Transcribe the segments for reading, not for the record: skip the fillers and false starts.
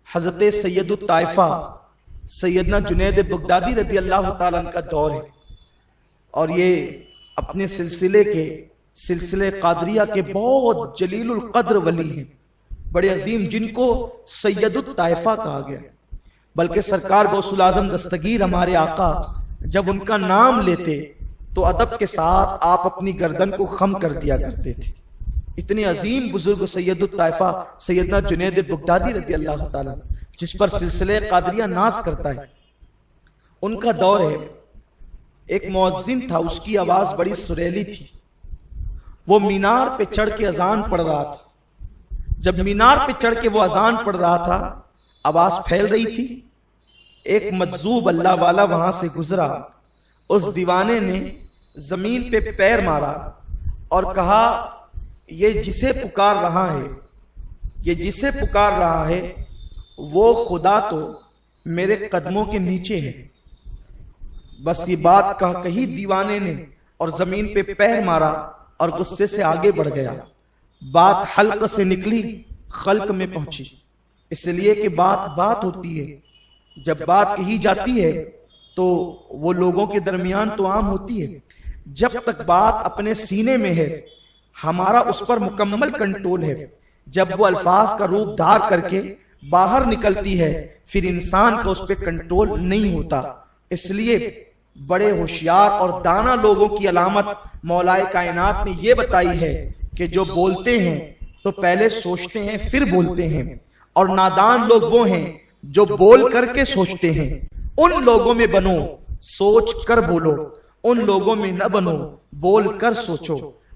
حضرت سید الطائفہ سیدنا جنید بغدادی رضی اللہ تعالیٰ عنہ کا دور ہے، اور یہ اپنے سلسلے قادریہ کے بہت جلیل القدر ولی ہیں، بڑے عظیم، جن کو سید الطائفہ کہا گیا۔ بلکہ سرکار غوث الاعظم دستگیر ہمارے آقا جب ان کا نام لیتے تو ادب کے ساتھ آپ اپنی گردن کو خم کر دیا کرتے تھے۔ اتنے عظیم بزرگ سید الطائفہ سیدنا جنید بغدادی رضی اللہ تعالیٰ جس پر سلسلہ قادریہ ناز کرتا ہے، ان کا دور ہے۔ ایک مؤذن تھا، اس کی آواز بڑی سریلی تھی، وہ مینار پہ چڑھ کے اذان پڑھ رہا تھا۔ جب مینار پہ چڑھ کے وہ اذان پڑھ رہا تھا، آواز پھیل رہی تھی، ایک مجذوب اللہ والا وہاں سے گزرا۔ اس دیوانے نے زمین پہ پیر مارا اور کہا، یہ جسے پکار رہا ہے وہ خدا تو میرے قدموں کے نیچے ہے۔ بس یہ بات کہی دیوانے نے اور زمین پہ پیر مارا اور غصے سے آگے بڑھ گیا۔ بات حلق سے نکلی، خلق میں پہنچی، اس لیے کہ بات ہوتی ہے۔ جب بات کہی جاتی ہے تو وہ لوگوں کے درمیان تو عام ہوتی ہے، جب تک بات اپنے سینے میں ہے ہمارا اس پر مکمل کنٹرول ہے۔ جب وہ الفاظ کا روپ دھار کر کے باہر نکلتی ہے پھر انسان کا اس پہ کنٹرول نہیں ہوتا۔ اس لیے بڑے ہوشیار اور دانا لوگوں کی علامت مولا کائنات نے یہ بتائی ہے کہ جو بولتے ہیں تو پہلے سوچتے ہیں پھر بولتے ہیں، اور نادان لوگ وہ ہیں جو بول کر کے سوچتے ہیں۔ ان لوگوں میں بنو، سوچ کر بولو، ان لوگوں میں نہ بنو، بول کر سوچو۔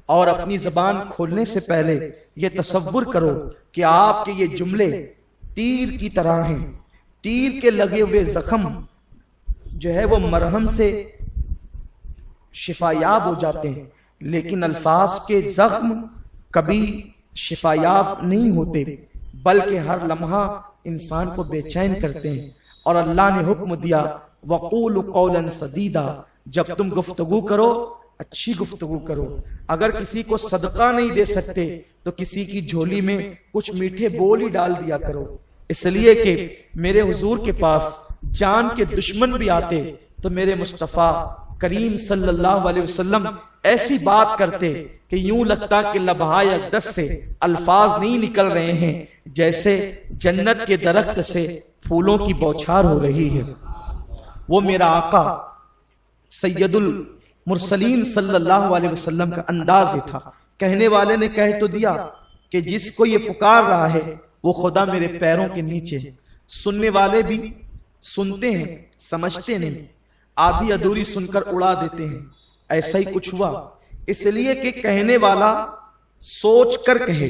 اور اپنی زبان کھولنے سے پہلے یہ تصور کرو کہ آپ کے یہ جملے تیر کی طرح ہیں۔ تیر کے لگے ہوئے زخم جو ہے وہ مرہم سے شفایاب ہو جاتے ہیں، لیکن الفاظ کے زخم کبھی شفایاب نہیں ہوتے، بلکہ ہر لمحہ انسان کو بے چین کرتے ہیں۔ اور اللہ نے حکم دیا، وَقُولُ قَوْلًا سَدِيدًا، جب تم گفتگو کرو اچھی گفتگو کرو۔ اگر کسی کو صدقہ نہیں دے سکتے تو کسی کی جھولی میں کچھ میٹھے بول ہی ڈال دیا کرو، اس لیے کہ میرے حضور کے پاس جان کے دشمن بھی آتے تو میرے مصطفیٰ کریم صلی اللہ علیہ وسلم ایسی بات کرتے کہ یوں لگتا کہ لبہائے اقدس سے الفاظ نہیں نکل رہے ہیں، جیسے جنت کے درخت سے پھولوں کی بوچھار ہو رہی ہے۔ وہ میرا آقا سید المرسلین صلی اللہ علیہ وسلم کا انداز تھا۔ کہنے والے نے کہہ تو دیا کہ جس کو یہ پکار رہا ہے وہ خدا میرے پیروں کے نیچے ہے۔ سننے والے بھی سنتے ہیں، سمجھتے نہیں، آدھی ادھوری سن کر اڑا دیتے ہیں۔ ایسا ہی کچھ ہوا، اس لیے کہ کہنے والا سوچ کر کہے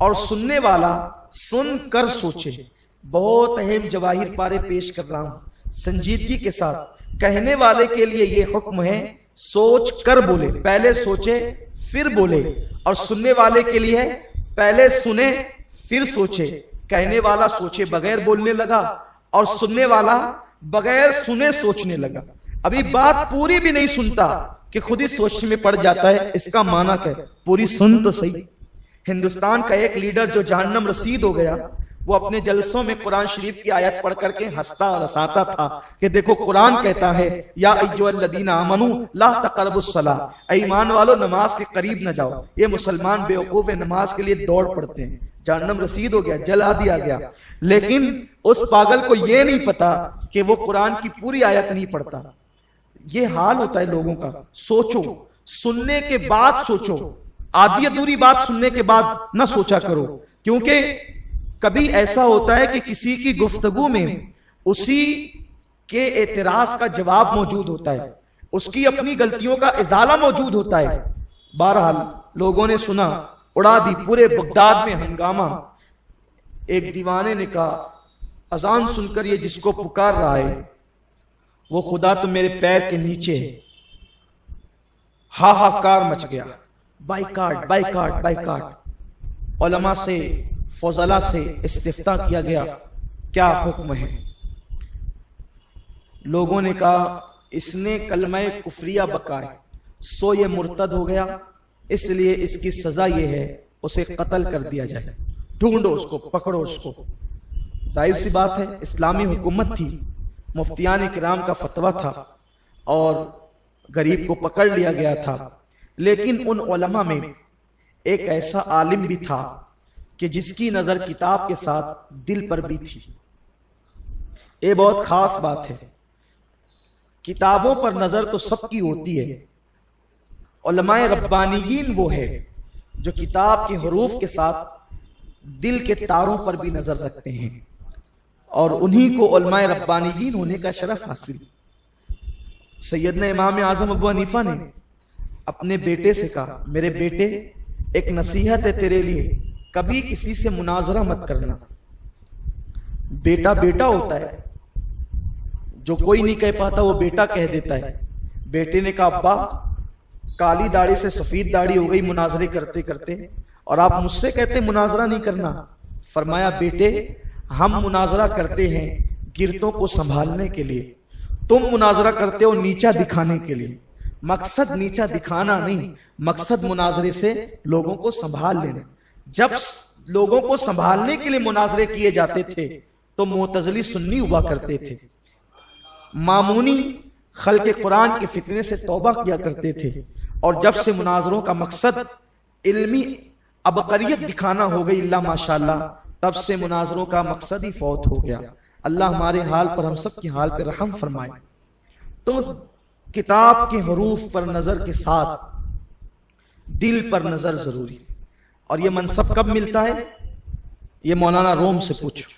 اور سننے والا سن کر سوچے۔ بہت اہم جواہر پارے پیش کر رہا ہوں سنجیدگی کے ساتھ۔ کہنے والے کے لیے یہ حکم ہے سوچ کر بولے، پہلے سوچے پھر بولے، اور سننے والے کے لیے پہلے سنے پھر سوچے۔ کہنے والا سوچے بغیر بولنے لگا اور سننے والا بغیر سنے سوچنے لگا۔ ابھی بات پوری بھی نہیں سنتا کہ خود ہی سوچنے میں پڑ جاتا ہے، اس کا معنی کیا ہے؟ پوری سن تو صحیح۔ ہندوستان کا ایک لیڈر جو جہنم رسید ہو گیا، وہ اپنے جلسوں میں قرآن شریف کی آیت پڑھ کر کے ہنستا اور ہنساتا تھا کہ دیکھو قرآن کہتا ہے یا ایھا الذین آمنوا لا تقربوا الصلاۃ، اے ایمان والو نماز کے قریب نہ جاؤ۔ یہ مسلمان بیوقوف نماز کے لیے دوڑ پڑتے ہیں، جہنم رسید ہو گیا، جلا دیا گیا، لیکن اس پاگل کو یہ نہیں پتا کہ وہ قرآن کی پوری آیت نہیں پڑھتا۔ یہ حال ہوتا ہے لوگوں کا۔ سوچو، سننے کے بعد سوچو، آدھی ادھوری بات سننے کے بعد نہ سوچا کرو، کیونکہ کبھی ایسا ہوتا ہے کہ کسی کی گفتگو میں اسی کے اعتراض کا جواب موجود ہوتا ہے، اس کی اپنی غلطیوں کا ازالہ موجود ہوتا ہے۔ بہرحال لوگوں نے سنا، اڑا دی، پورے بغداد میں ہنگامہ۔ ایک دیوانے نے کہا اذان سن کر یہ جس کو پکار رہا ہے وہ خدا تو میرے پیر کے نیچے ہے۔ ہاہاکار مچ گیا، بائیکاٹ بائیکاٹ بائیکاٹ۔ علماء سے فضلاء سے استفتاء کیا گیا کیا حکم ہے؟ لوگوں نے کہا اس نے کلمہ کفریہ بکا ہے، سو یہ مرتد ہو گیا، اس لیے اس کی سزا یہ ہے اسے قتل کر دیا جائے۔ ڈھونڈو اس کو، پکڑو اس کو۔ ظاہر سی بات ہے اسلامی حکومت تھی، مفتیان کرام کا فتویٰ تھا اور غریب کو پکڑ لیا گیا تھا، لیکن ان علماء میں ایک ایسا عالم بھی تھا کہ جس کی نظر کتاب کے ساتھ دل پر بھی تھی۔ یہ بہت خاص بات ہے، کتابوں پر نظر تو سب کی ہوتی ہے، علماء ربانیین وہ ہے جو کتاب کے حروف کے ساتھ دل کے تاروں پر بھی نظر رکھتے ہیں، اور انہی کو علماء ربانیین ہونے کا شرف حاصل۔ سیدنا امام اعظم ابو حنیفہ نے اپنے بیٹے سے کہا، میرے بیٹے ایک نصیحت ہے تیرے لیے، کبھی کسی سے مناظرہ مت کرنا۔ بیٹا بیٹا ہوتا ہے، جو کوئی نہیں کہہ پاتا وہ بیٹا کہہ دیتا ہے۔ بیٹے نے کہا، ابا کالی داڑھی سے سفید داڑھی ہو گئی مناظرے کرتے کرتے، اور آپ مجھ سے کہتے ہیں مناظرہ نہیں کرنا۔ فرمایا، بیٹے ہم مناظرہ کرتے ہیں گرتوں کو سنبھالنے کے لیے، تم مناظرہ کرتے ہو نیچا دکھانے کے لیے۔ مقصد نیچا دکھانا نہیں، مقصد مناظرے سے لوگوں کو سنبھال لینا۔ جب لوگوں کو سنبھالنے کے لیے مناظرے کیے جاتے تھے تو معتزلی سنی ہوا کرتے تھے، مامونی خلق قرآن کے فتنے سے توبہ کیا کرتے تھے، اور جب سے مناظروں کا مقصد علمی عبقریت دکھانا ہو گئی اللہ ماشاءاللہ، تب سے مناظروں کا مقصد ہی فوت ہو گیا۔ اللہ ہمارے حال پر ہم سب کے حال پر رحم فرمائے۔ تو کتاب کے حروف پر نظر کے ساتھ دل پر نظر ضروری، اور یہ منصب کب ملتا ہے؟ یہ مولانا روم سے پوچھو،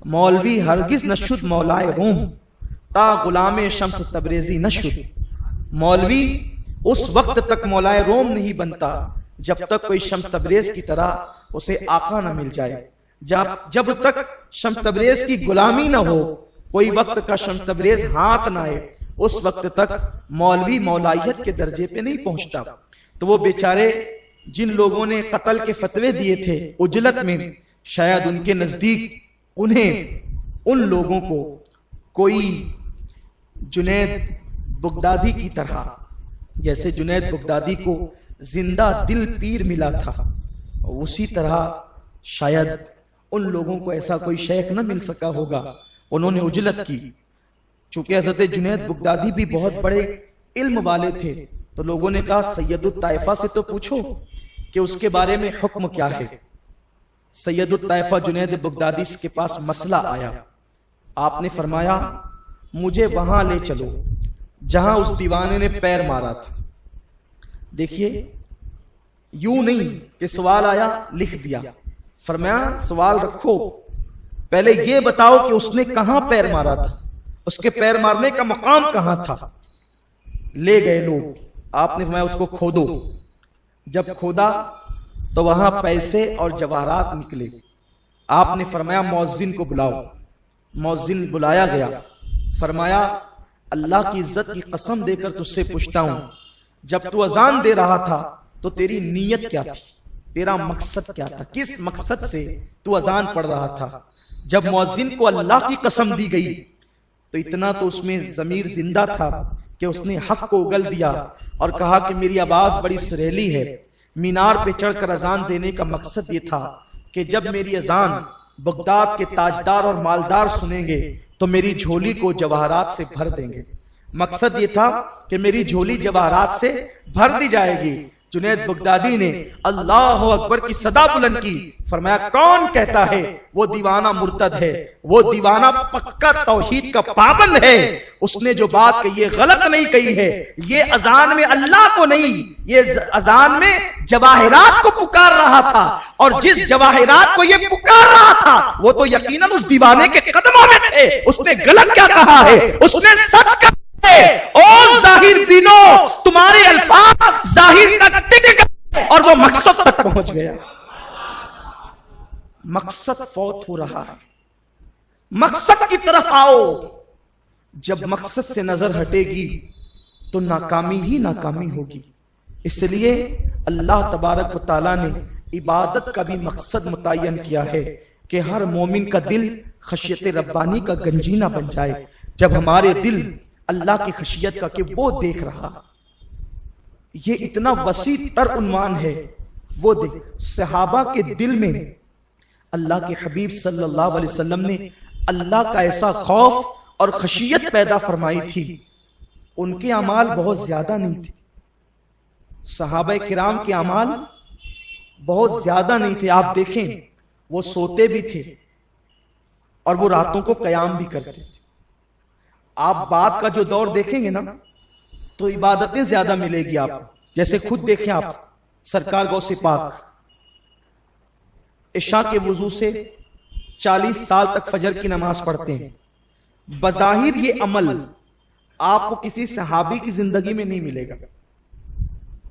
مولوی ہرگز نشد مولائے روم تا غلام شمس تبریزی نشد۔ مولوی اس وقت تک مولائے روم نہیں بنتا جب تک کوئی شمس تبریز کی طرح اسے آقا نہ مل جائے، جب تک شمس تبریز کی غلامی نہ ہو، کوئی وقت کا شمس تبریز ہاتھ نہ آئے، اس وقت تک مولوی مولائیت کے درجے پہ نہیں پہنچتا۔ تو وہ بیچارے جن لوگوں نے قتل کے فتوے دیے تھے عجلت میں، شاید ان کے نزدیک انہیں ان لوگوں کو کوئی جنید بغدادی کی طرح، جیسے جنید بغدادی کو زندہ دل پیر ملا تھا، اسی طرح شاید ان لوگوں کو ایسا کوئی شیخ نہ مل سکا ہوگا۔ انہوں نے عجلت کی، چونکہ حضرت جنید بغدادی بھی بہت بڑے علم والے تھے، تو لوگوں نے کہا سید الطائفہ سے تو پوچھو کہ اس کے بارے میں حکم کیا ہے۔ سید الطائفہ جنید بغدادی کے پاس مسئلہ آیا، آپ نے فرمایا مجھے وہاں لے چلو جہاں اس دیوانے نے پیر مارا تھا۔ دیکھیے یوں نہیں کہ سوال آیا لکھ دیا، فرمایا سوال رکھو، پہلے یہ بتاؤ کہ اس نے کہاں پیر مارا تھا، اس کے پیر مارنے کا مقام کہاں تھا۔ لے گئے لوگ، آپ نے فرمایا اس کو کھودو۔ جب کھودا تو وہاں پیسے اور جواہرات نکلے۔ آپ نے فرمایا مؤذن کو بلاؤ۔ مؤذن بلایا گیا، فرمایا اللہ کی عزت کی قسم دے کر تجھ سے پوچھتا ہوں، جب تو اذان دے رہا تھا تو تیری نیت کیا تھی، تیرا مقصد کیا تھا، کس مقصد سے تو اذان پڑھ رہا تھا؟ جب مؤذن کو اللہ کی قسم دی گئی تو اتنا تو اس میں ضمیر زندہ تھا کہ اس نے حق کو اگل دیا اور کہا کہ میری آواز بڑی سریلی ہے، مینار پہ چڑھ کر اذان دینے کا مقصد یہ تھا کہ جب میری اذان بغداد کے تاجدار اور مالدار سنیں گے تو میری جھولی کو جواہرات سے بھر دیں گے۔ مقصد یہ تھا کہ میری جھولی جواہرات سے بھر دی جائے گی۔ جنید بغدادی نے اللہ اکبر کی صدا بلند کی، فرمایا کون کہتا ہے وہ دیوانہ مرتد ہے، وہ دیوانہ پکا توحید کا پابند ہے، اس نے جو بات کہی ہے غلط نہیں کہی ہے، یہ اذان میں اللہ کو نہیں، یہ اذان میں جواہرات کو پکار رہا تھا، اور جس جواہرات کو یہ پکار رہا تھا وہ تو یقیناً اس دیوانے کے قدموں میں تھے۔ اس نے غلط کیا کہا ہے، اس نے سچ کہا ہے۔ او ظاہر بینو، تمہارے الفاظ ظاہر تک ٹک گئے اور وہ مقصد تک پہنچ گیا۔ مقصد فوت ہو رہا ہے، مقصد کی طرف آؤ۔ جب مقصد سے نظر ہٹے گی تو ناکامی ہی ناکامی ہوگی۔ اس لیے اللہ تبارک و تعالیٰ نے عبادت کا بھی مقصد متعین کیا ہے کہ ہر مومن کا دل خشیت ربانی کا گنجینہ بن جائے۔ جب ہمارے دل اللہ کی خشیت کا کہ وہ دیکھ رہا، یہ اتنا وسیع تر عنوان ہے، وہ دیکھ۔ صحابہ کے دل میں اللہ کے حبیب صلی اللہ علیہ وسلم نے اللہ کا ایسا خوف اور خشیت پیدا فرمائی تھی، ان کے اعمال بہت زیادہ نہیں تھے، صحابہ کرام کے اعمال بہت زیادہ نہیں تھے. آپ دیکھیں وہ سوتے بھی تھے اور وہ راتوں کو قیام بھی کرتے تھے. آپ بعد کا جو دور دیکھیں گے نا تو عبادتیں زیادہ ملے گی آپ کو. جیسے خود دیکھیں آپ سرکار غوث پاک عشاء کے وضو سے 40 سال تک فجر کی نماز پڑھتے ہیں. بظاہر یہ عمل آپ کو کسی صحابی کی زندگی میں نہیں ملے گا.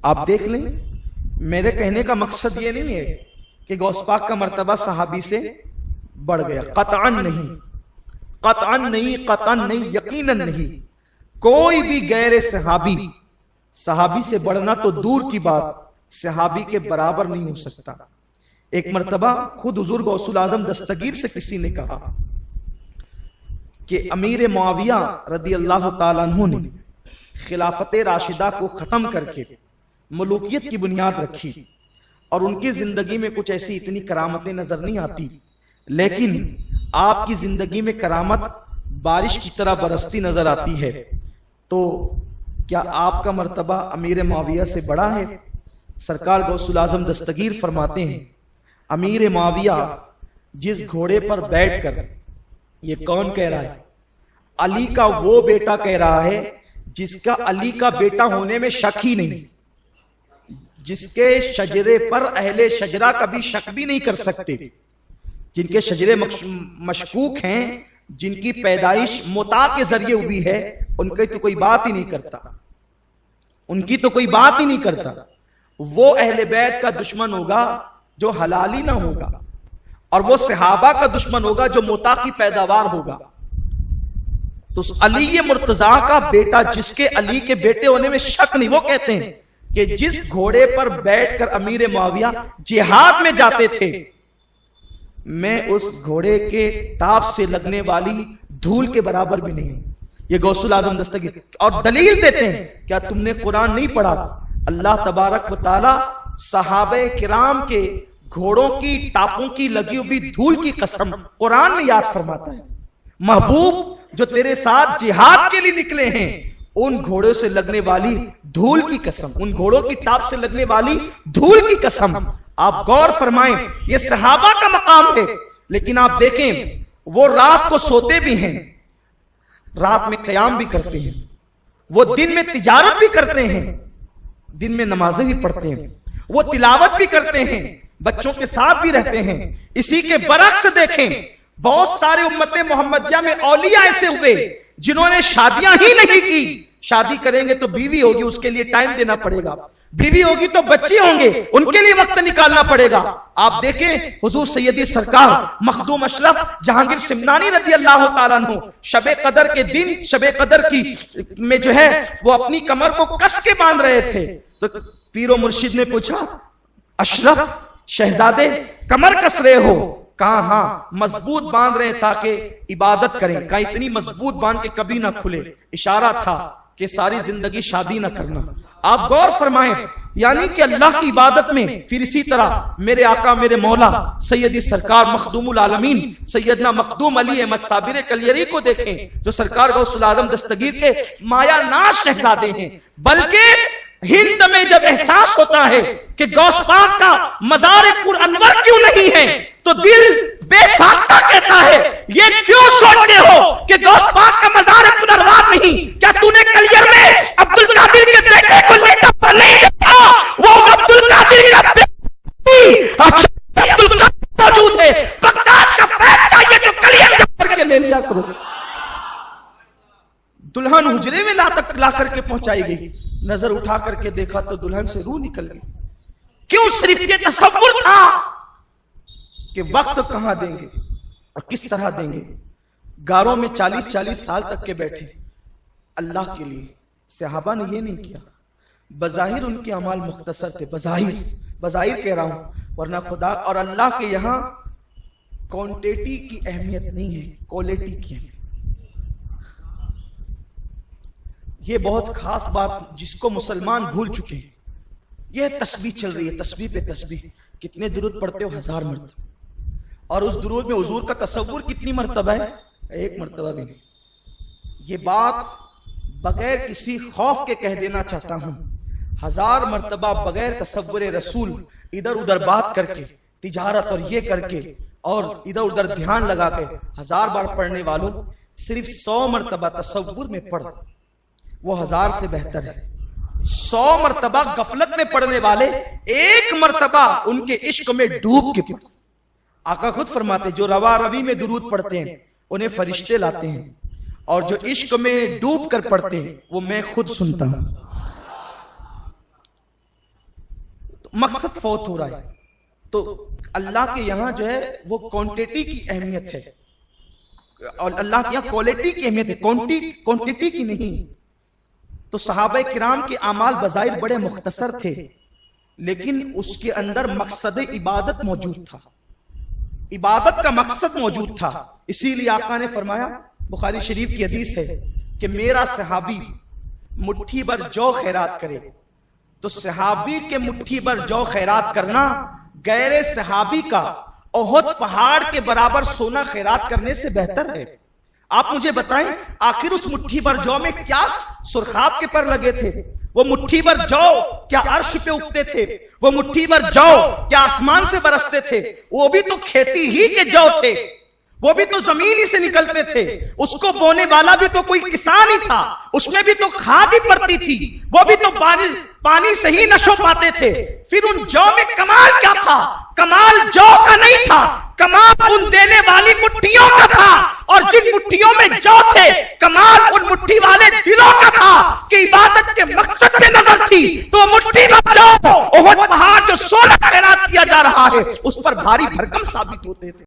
آپ دیکھ لیں، میرے کہنے کا مقصد یہ نہیں ہے کہ غوث پاک کا مرتبہ صحابی سے بڑھ گیا، قطعاً نہیں، قطعاً نہیں، قطعاً نہیں، یقیناً نہیں. کوئی بھی غیر صحابی سے بڑھنا تو دور کی بات، صحابی کے برابر نہیں ہو سکتا. ایک مرتبہ خود حضور غوث الاعظم دستگیر سے کسی نے کہا کہ امیر معاویہ رضی اللہ تعالیٰ عنہ نے خلافت راشدہ کو ختم کر کے ملوکیت کی بنیاد رکھی اور ان کی زندگی میں کچھ ایسی اتنی کرامتیں نظر نہیں آتی، لیکن آپ کی زندگی میں کرامت بارش کی طرح برستی نظر آتی ہے. تو کیا آپ کا مرتبہ امیر معاویہ سے بڑا ہے؟ سرکار غوث الاعظم دستگیر فرماتے ہیں امیر معاویہ جس گھوڑے پر بیٹھ کر، یہ کون کہہ رہا ہے؟ علی کا وہ بیٹا کہہ رہا ہے جس کا علی کا بیٹا ہونے میں شک ہی نہیں، جس کے شجرے پر اہل شجرہ کبھی شک بھی نہیں کر سکتے، جن کے شجرے مشکوک ہیں، جن کی پیدائش متا کے ذریعے ہوئی ہے، ان کی تو کوئی بات ہی نہیں کرتا، ان کی تو کوئی بات ہی نہیں کرتا. وہ اہل بیت کا دشمن ہوگا جو حلالی نہ ہوگا، اور وہ صحابہ کا دشمن ہوگا جو متا کی پیداوار ہوگا. تو علی مرتضیٰ کا بیٹا، جس کے علی کے بیٹے ہونے میں شک نہیں، وہ کہتے ہیں کہ جس گھوڑے پر بیٹھ کر امیر معاویہ جہاد میں جاتے تھے، میں اس گھوڑے کے ٹاپ سے لگنے والی دھول کے برابر بھی نہیں ہوں. یہ غوث الاعظم دستگیر اور دلیل دیتے ہیں. کیا تم نے قرآن نہیں پڑھا؟ اللہ تبارک و تعالی صحابہ کرام کے گھوڑوں کی ٹاپوں کی لگی ہوئی دھول کی قسم قرآن میں یاد فرماتا ہے. محبوب جو تیرے ساتھ جہاد کے لیے نکلے ہیں، ان گھوڑوں سے لگنے والی دھول کی قسم، ان گھوڑوں کی ٹاپ سے لگنے والی دھول کی قسم. آپ غور فرمائیں، یہ صحابہ کا مقام ہے. لیکن آپ دیکھیں وہ رات کو سوتے بھی ہیں، رات میں قیام بھی کرتے ہیں، وہ دن میں تجارت بھی کرتے ہیں، دن میں نمازیں بھی پڑھتے ہیں، وہ تلاوت بھی کرتے ہیں، بچوں کے ساتھ بھی رہتے ہیں. اسی کے برعکس دیکھیں بہت سارے امت محمدیہ میں اولیاء ایسے ہوئے جنہوں نے شادیاں ہی نہیں کی. شادی کریں گے تو بیوی ہوگی، اس کے لیے ٹائم دینا پڑے گا، بیوی ہوگی تو بچے ہوں گے، ان کے لیے وقت نکالنا پڑے گا. آپ دیکھیں حضور سیدی سرکار مخدوم اشرف جہانگیر سمنانی رضی اللہ تعالیٰ عنہ شب قدر کے دن، شب قدر کی میں جو ہے وہ اپنی کمر کو کس کے باندھ رہے تھے. تو پیر و مرشد نے پوچھا اشرف شہزادے کمر کس رہے ہو؟ کہا ہاں مضبوط باندھ رہے ہیں تاکہ عبادت کریں. کہا اتنی مضبوط باندھ کے کبھی نہ کھلے. اشارہ تھا کہ ساری زندگی شادی نہ کرنا. آپ غور فرمائیں، یعنی کہ اللہ کی عبادت میں. پھر اسی طرح میرے آقا میرے مولا سیدی سرکار مخدوم العالمین سیدنا مخدوم علی احمد صابر کلیری کو دیکھیں جو سرکار غوث الاعظم دستگیر کے مایا ناز شہزادے ہیں. بلکہ ہند میں جب احساس ہوتا ہے کہ غوث پاک کا مزار پر انور کیوں نہیں ہے تو دل بے ساختہ کہتا ہے یہ کیوں سوچتے ہو کہ غوث پاک کا مزار پر انور نہیں؟ کیا تو نے کلیر میں عبد القادر کے بیٹے کو لیٹا پر نہیں دیکھا؟ وہ عبد القادر کا بیٹا عبد القادر موجود ہے. بغداد کا فیض چاہیے تو کلیر جا کر کے لے لیا کرو. دلہن حجرے میں لا کر کے پہنچائی گئی. نظر اٹھا کر کے دیکھا تو دلہن سے روح نکل گئی. کیوں؟ صرف یہ تصور تھا کہ وقت کہاں دیں گے اور کس طرح دیں گے. غاروں میں 40 سال تک کے بیٹھے اللہ کے لیے. صحابہ نے یہ نہیں کیا. بظاہر ان کے اعمال مختصر تھے، بظاہر کہہ رہا ہوں، ورنہ خدا اور اللہ کے یہاں کوانٹیٹی کی اہمیت نہیں ہے، کوالٹی کی اہمیت. یہ بہت خاص بات جس کو مسلمان بھول چکے ہیں. یہ تسبیح چل رہی ہے، تسبیح پہ تسبیح. کتنے درود پڑھتے ہو؟ 1000 مرتبہ. اور اس درود میں حضور کا تصور کتنی مرتبہ ہے؟ 1 مرتبہ بھی نہیں. یہ بات بغیر کسی خوف کے کہہ دینا چاہتا ہوں. 1000 مرتبہ بغیر تصور رسول ادھر ادھر بات کر کے، تجارت اور یہ کر کے اور ادھر ادھر دھیان لگا کے 1000 بار پڑھنے والوں صرف 100 مرتبہ تصور میں پڑھ، وہ 1000 سے بہتر ہے. 100 مرتبہ غفلت میں پڑھنے والے 1 مرتبہ ان کے عشق میں ڈوب کے پڑھ. آقا خود فرماتے جو روا روی میں درود پڑھتے ہیں انہیں فرشتے لاتے ہیں، اور جو عشق میں ڈوب کر پڑھتے ہیں وہ میں خود سنتا ہوں. مقصد فوت ہو رہا ہے تو اللہ کے یہاں جو ہے وہ کوانٹٹی کی اہمیت ہے، اور اللہ کے یہاں کوالٹی کی اہمیت ہے، کوانٹٹی کی نہیں. تو صحابہ کرام کے اعمال بظاہر بڑے مختصر تھے، لیکن اس کے اندر مقصد عبادت موجود تھا، عبادت کا مقصد موجود تھا. اسی لیے آقا نے فرمایا، بخاری شریف کی حدیث ہے کہ میرا صحابی مٹھی بھر جو خیرات کرے، تو صحابی کے مٹھی بھر جو خیرات کرنا غیر صحابی کا احد پہاڑ کے برابر سونا خیرات کرنے سے بہتر ہے. آپ مجھے بتائیں آخر اس مٹھی بھر جو میں کیا سرخاب کے پر لگے تھے؟ وہ مٹھی بھر جو کیا عرش پہ اگتے تھے؟ وہ مٹھی بھر جو کیا آسمان سے برستے تھے؟ وہ بھی تو کھیتی ہی کے جو تھے، وہ بھی تو زمین ہی سے نکلتے تھے. اس کو بونے والا بھی تو کوئی کسان ہی تھا، اس میں بھی تو کھاد ہی پڑتی تھی، وہ بھی تو پانی سے ہی نشو پاتے تھے. پھر ان جو میں کمال کیا تھا؟ کمال جو کا نہیں تھا، کمال ان دینے والی مٹھیوں کا تھا. اور جن مٹھیوں میں جو تھے، کمال ان مٹھی والے دلوں کا تھا کہ عبادت کے مقصد پہ نظر تھی. تو مٹھی میں جو احد پہاڑ جو 16 خیرات کیا جا رہا ہے اس پر بھاری بھرکم ثابت ہوتے تھے.